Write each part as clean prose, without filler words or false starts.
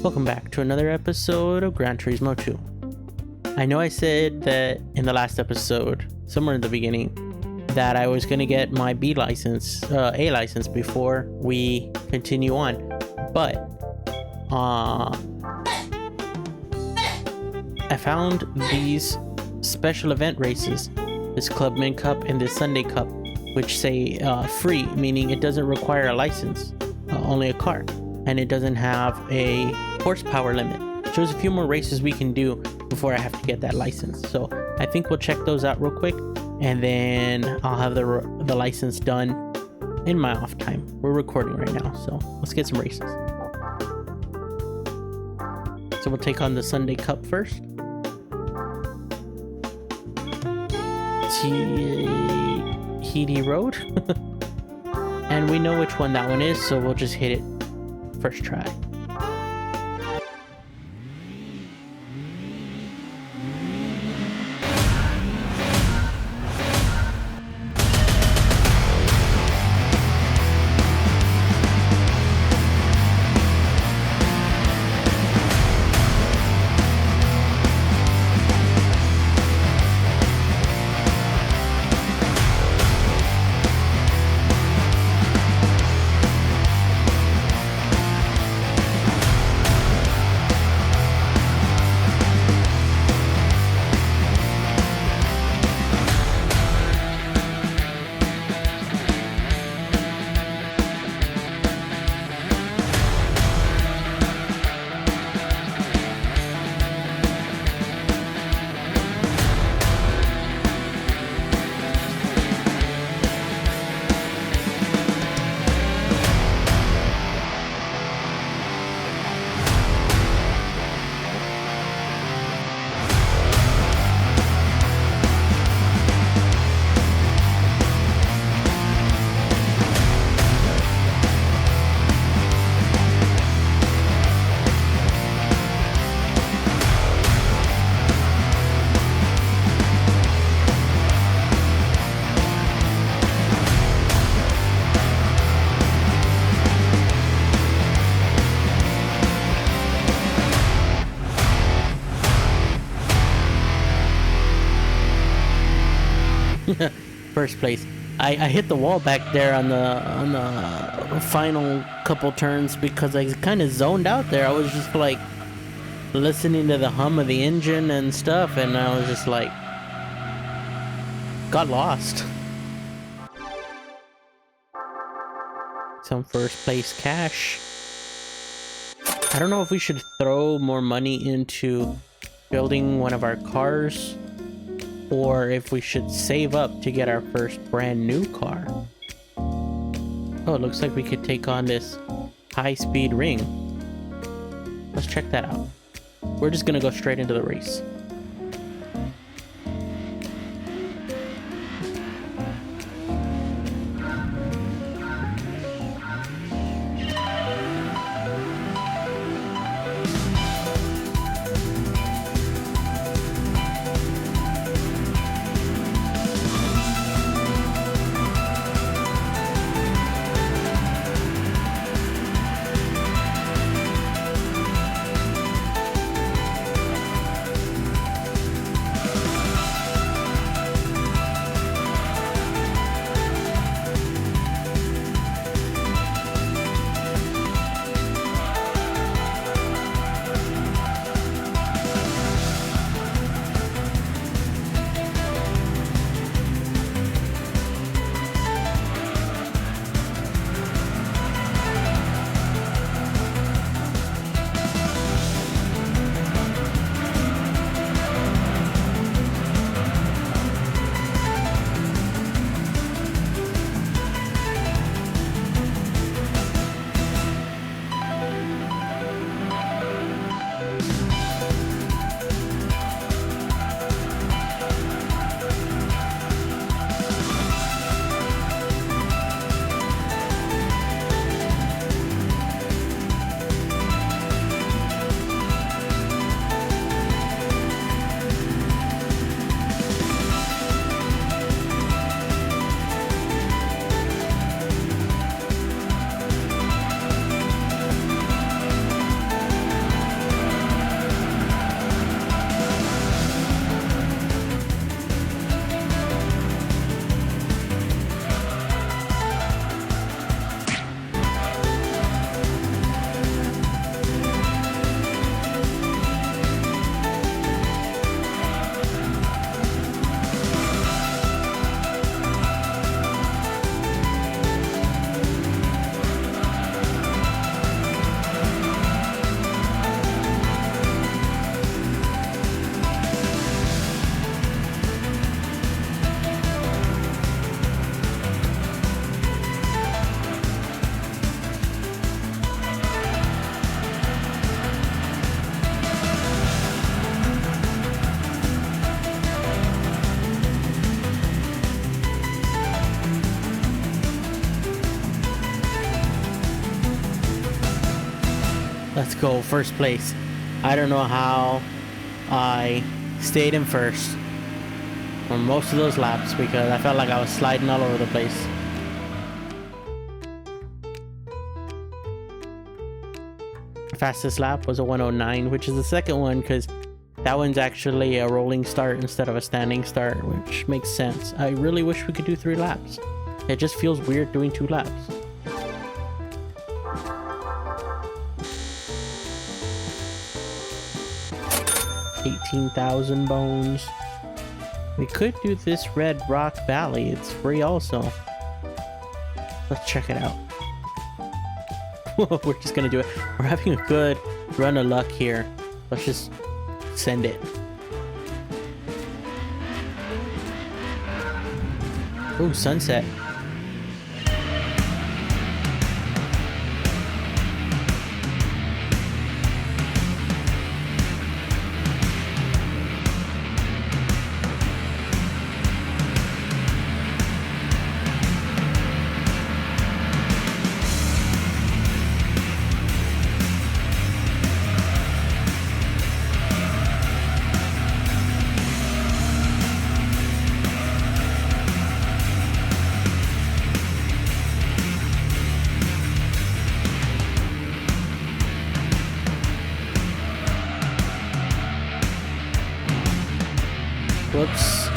Welcome back to another episode of Gran Turismo 2. I know I said that in the last episode, somewhere in the beginning, that I was going to get my A license before we continue on. But I found these special event races, this Clubman Cup and this Sunday Cup, which say free, meaning it doesn't require a license, only a car, and it doesn't have a horsepower limit. So there's a few more races we can do before I have to get that license. So I think we'll check those out real quick, and then I'll have the license done in my off time. We're recording right now, so let's get some races. So we'll take on the Sunday Cup first. Heady Road. And we know which one that one is, so we'll just hit it first try. First place. I hit the wall back there on the final couple turns because I kind of zoned out there. I was just like listening to the hum of the engine and stuff, and I was just like got lost. Some first place cash. I don't know if we should throw more money into building one of our cars, or if we should save up to get our first brand new car. Oh, it looks like we could take on this high-speed ring. Let's check that out. We're just gonna go straight into the race. Let's go, first place. I don't know how I stayed in first on most of those laps because I felt like I was sliding all over the place. Fastest lap was a 109, which is the second one because that one's actually a rolling start instead of a standing start, which makes sense. I really wish we could do 3 laps. It just feels weird doing 2 laps. $18,000 bones. We could do this Red Rock Valley. It's free also. Let's check it out. We're just gonna do it. We're having a good run of luck here. Let's just send it. Ooh, sunset. Whoops.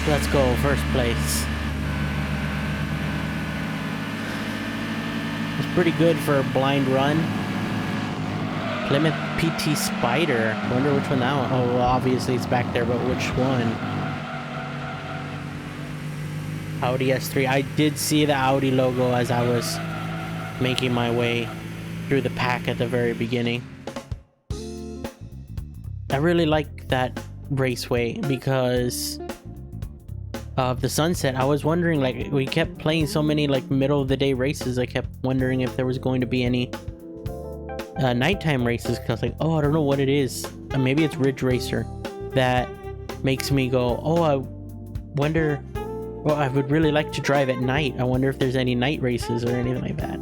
Let's go, first place. It's pretty good for a blind run. Plymouth PT Spider. Wonder which one that one. Oh, well, obviously it's back there, but which one? Audi S3. I did see the Audi logo as I was making my way through the pack at the very beginning. I really like that raceway because of the sunset. I was wondering, like, we kept playing so many like middle of the day races. I kept wondering if there was going to be any nighttime races because I was like, oh, I don't know what it is. Maybe it's Ridge Racer that makes me go, oh, I wonder Well, I would really like to drive at night. I wonder if there's any night races or anything like that.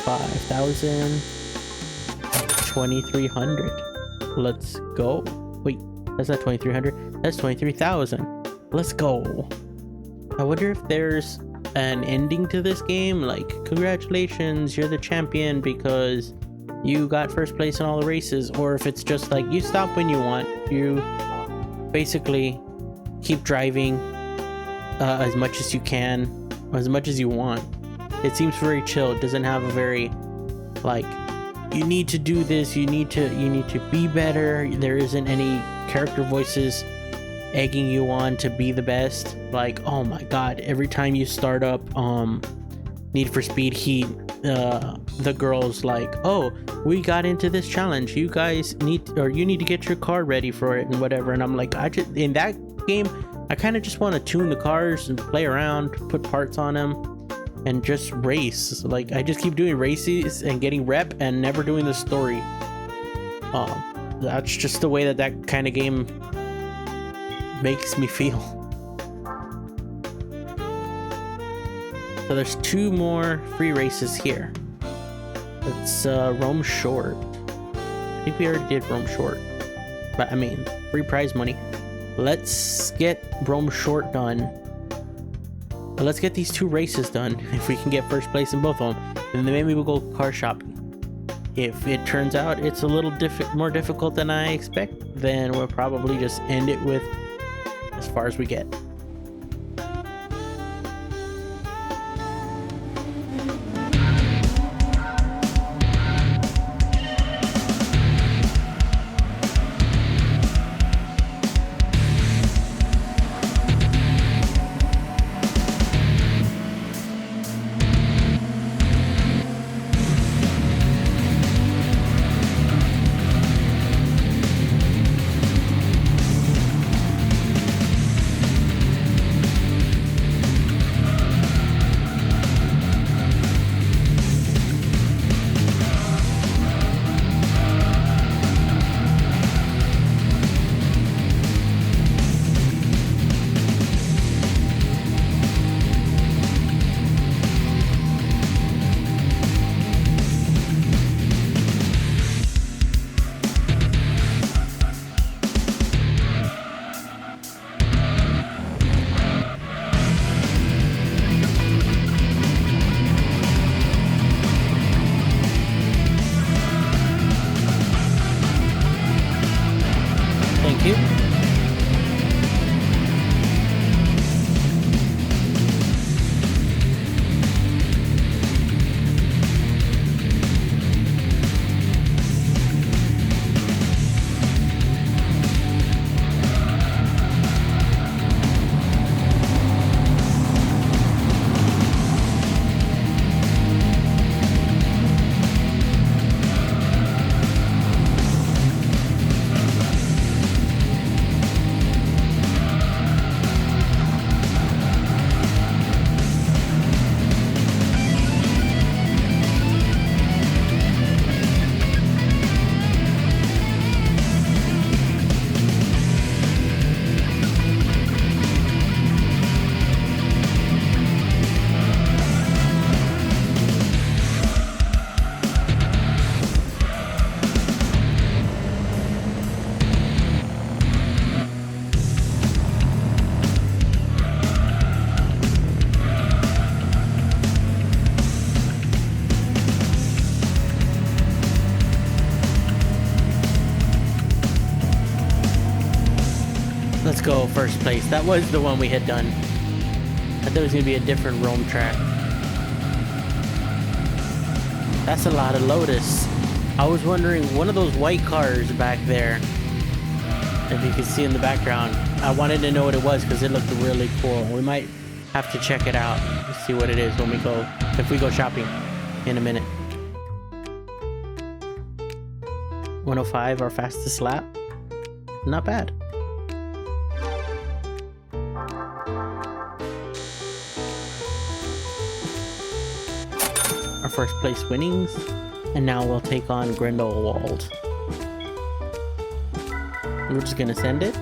$5,000, 2,300. Let's go. Wait, that's not 2,300. That's 23,000. Let's go. I wonder if there's an ending to this game, like congratulations, you're the champion because you got first place in all the races, or if it's just like you stop when you want, you basically keep driving as much as you can, as much as you want. It seems very chill. It doesn't have a very like you need to do this, you need to be better. There isn't any character voices egging you on to be the best. Like, oh my god, every time you start up Need for Speed Heat, the girl's like, oh, we got into this challenge, you guys need to get your car ready for it and whatever. And I'm like, in that game I kind of just want to tune the cars and play around, put parts on them and just race. Like, I just keep doing races and getting rep and never doing the story. That's just the way that kind of game makes me feel. So there's 2 more free races here. Let's Rome Short. I think we already did Rome Short, but I mean, free prize money. Let's get Rome Short done. Let's get these 2 races done. If we can get first place in both of them, and then maybe we'll go car shopping. If it turns out it's a little more difficult than I expect, then we'll probably just end it with as far as we get. Thank you. Let's go first place. That was the one we had done. I thought it was gonna be a different Rome track. That's a lot of Lotus. I was wondering, one of those white cars back there, if you can see in the background, I wanted to know what it was because it looked really cool. We might have to check it out and see what it is when we go, if we go shopping in a minute. 105, our fastest lap. Not bad. Our first place winnings, and now we'll take on Grindelwald. We're just gonna send it.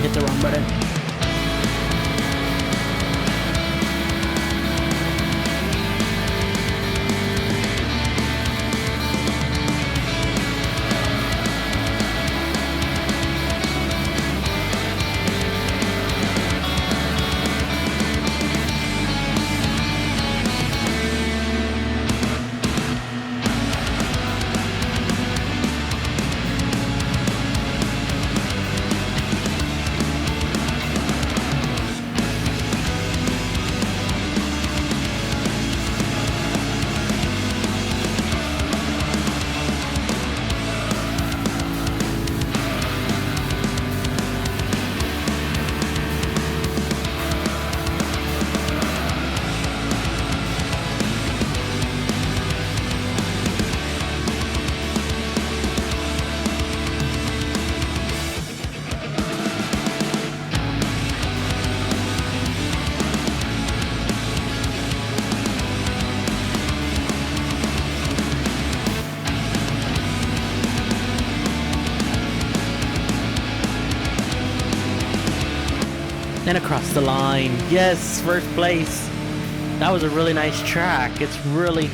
Hit the wrong button. And across the line. Yes, first place. That was a really nice track. It's really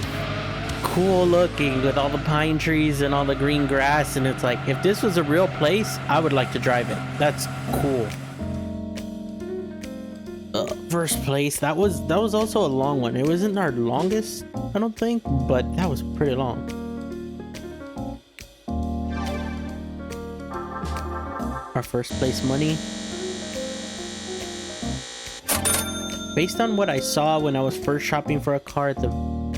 cool looking with all the pine trees and all the green grass, and it's like, if this was a real place, I would like to drive it. That's cool. First place. That was also a long one. It wasn't our longest, I don't think, but that was pretty long. Our first place money. Based on what I saw when I was first shopping for a car at the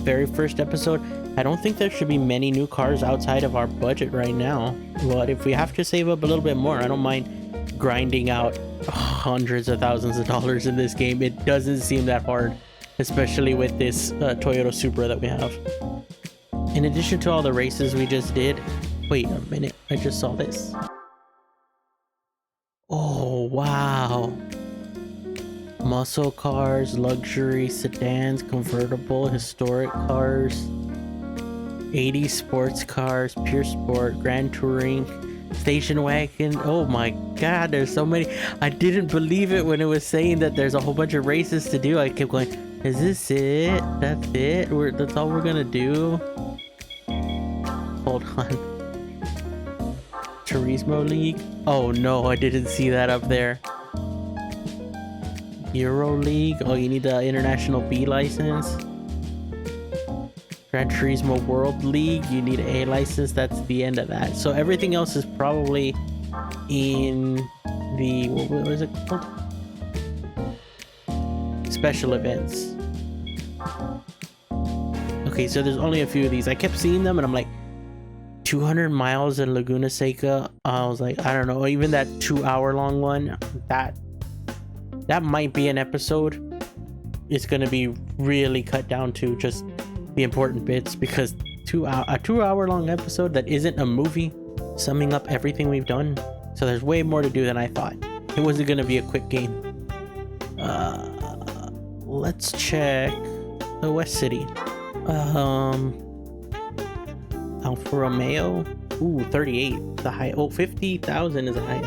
very first episode, I don't think there should be many new cars outside of our budget right now. But if we have to save up a little bit more, I don't mind grinding out hundreds of thousands of dollars in this game. It doesn't seem that hard, especially with this Toyota Supra that we have. In addition to all the races we just did, wait a minute, I just saw this. Oh, wow. Muscle cars, luxury sedans, convertible, historic cars, 80s sports cars, pure sport, grand touring, station wagon. Oh my god, there's so many. I didn't believe it when it was saying that there's a whole bunch of races to do. I kept going, Is this it? That's it? That's all we're gonna do? Hold on. Turismo League? Oh no, I didn't see that up there. Euro League? Oh, you need the International B license. Gran Turismo World League, you need a license. That's the end of that. So everything else is probably in the, what is it called? Special events. Okay, so there's only a few of these. I kept seeing them and I'm like, 200 miles in Laguna Seca. I was like, I don't know, even that 2-hour long one, that might be an episode. It's gonna be really cut down to just the important bits, because a 2-hour long episode that isn't a movie summing up everything we've done. So there's way more to do than I thought. It wasn't gonna be a quick game. Let's check the West City. Alfa Romeo. Ooh, 38. The high. Oh, 50,000 is a high.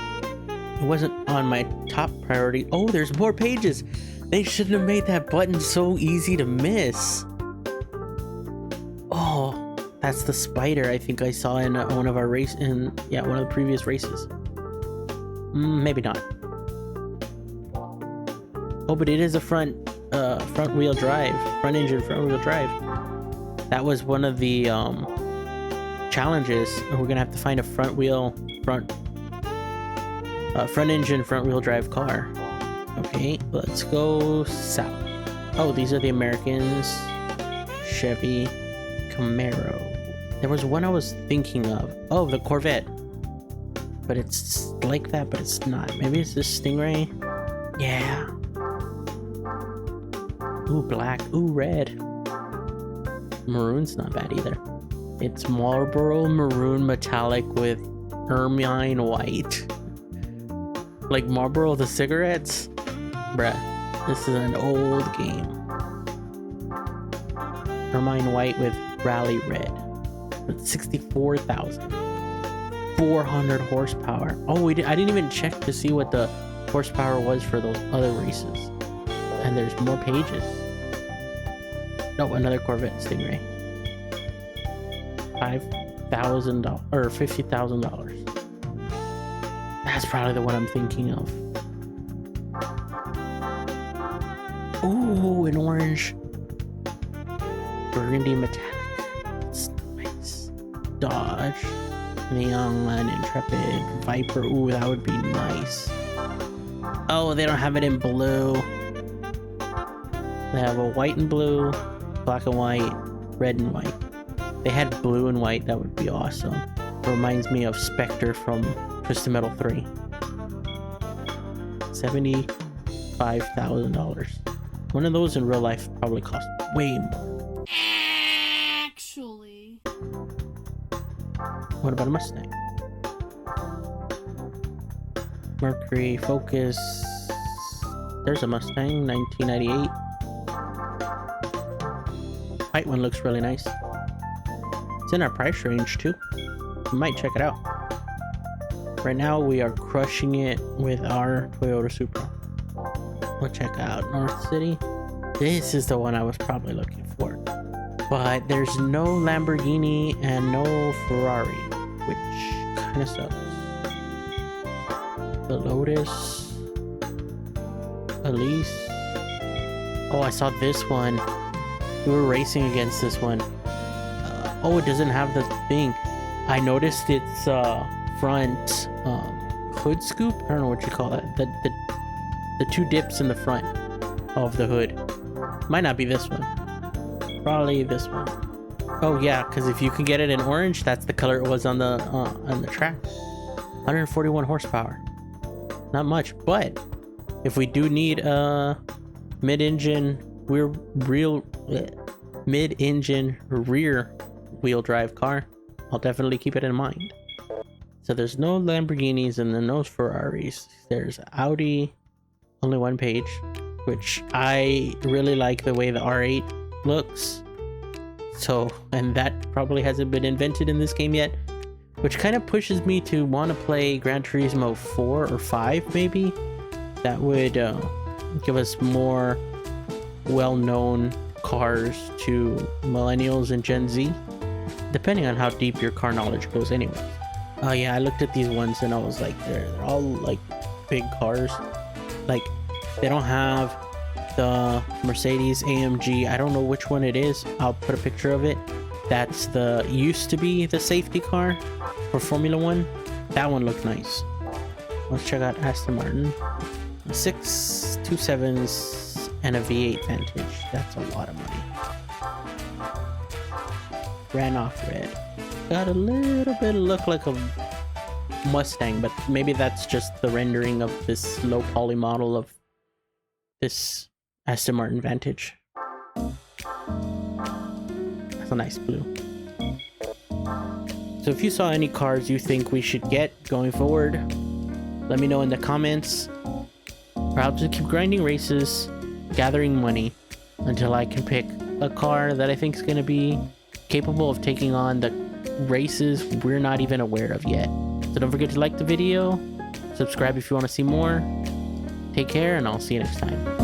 It wasn't on my top priority. Oh, there's more pages. They shouldn't have made that button so easy to miss. Oh, that's the spider I think I saw in one of our one of the previous races. Maybe not. Oh, but it is a front wheel drive, front engine front wheel drive. That was one of the challenges. We're gonna have to find a front engine front wheel drive car. Okay, let's go south. Oh, these are the Americans. Chevy Camaro. There was one I was thinking of. Oh, the Corvette. But it's like that, but it's not. Maybe it's this Stingray. Yeah. Ooh, black. Ooh, red. Maroon's not bad either. It's Marlboro Maroon Metallic with ermine white. Like Marlboro the cigarettes? Bruh, this is an old game. Ermine white with rally red. With 64,400 horsepower. Oh, I didn't even check to see what the horsepower was for those other races. And there's more pages. No, another Corvette Stingray. $5,000 or $50,000. That's probably the one I'm thinking of. Ooh, an orange. Burgundy metallic. That's nice. Dodge. Neon, Intrepid, Viper. Ooh, that would be nice. Oh, they don't have it in blue. They have a white and blue, black and white, red and white. They had blue and white, that would be awesome. Reminds me of Spectre from Twisted Metal 3. $75,000. One of those in real life probably cost way more. Actually. What about a Mustang? Mercury, Focus. There's a Mustang, 1998. White one looks really nice. It's in our price range too. You might check it out. Right now we are crushing it with our Toyota Supra. We'll check out North City. This is the one I was probably looking for. But there's no Lamborghini and no Ferrari, which kind of sucks. The Lotus. Elise. Oh, I saw this one. We were racing against this one. Oh, it doesn't have the thing. I noticed its front hood scoop. I don't know what you call it. The two dips in the front of the hood. Might not be this one. Probably this one. Oh yeah, because if you can get it in orange, that's the color it was on the track. 141 horsepower. Not much, but if we do need a mid-engine rear wheel drive car, I'll definitely keep it in mind. So there's no Lamborghinis and then no Ferraris. There's Audi, only one page, which I really like the way the R8 looks. So, and that probably hasn't been invented in this game yet, which kind of pushes me to want to play Gran Turismo 4 or 5 maybe. That would give us more well-known cars to millennials and Gen Z, depending on how deep your car knowledge goes anyway. Oh yeah, I looked at these ones and I was like, they're all like big cars. Like, they don't have the Mercedes AMG. I don't know which one it is. I'll put a picture of it. That's the used to be the safety car for Formula One. That one looked nice. Let's check out Aston Martin. 627s and a V8 Vantage. That's a lot of money. Ran off red. Got a little bit of look like a Mustang, but maybe that's just the rendering of this low poly model of this Aston Martin Vantage. That's a nice blue. So if you saw any cars you think we should get going forward, let me know in the comments, or I'll just keep grinding races, gathering money until I can pick a car that I think is going to be capable of taking on the races we're not even aware of yet. So don't forget to like the video, subscribe if you want to see more. Take care, and I'll see you next time.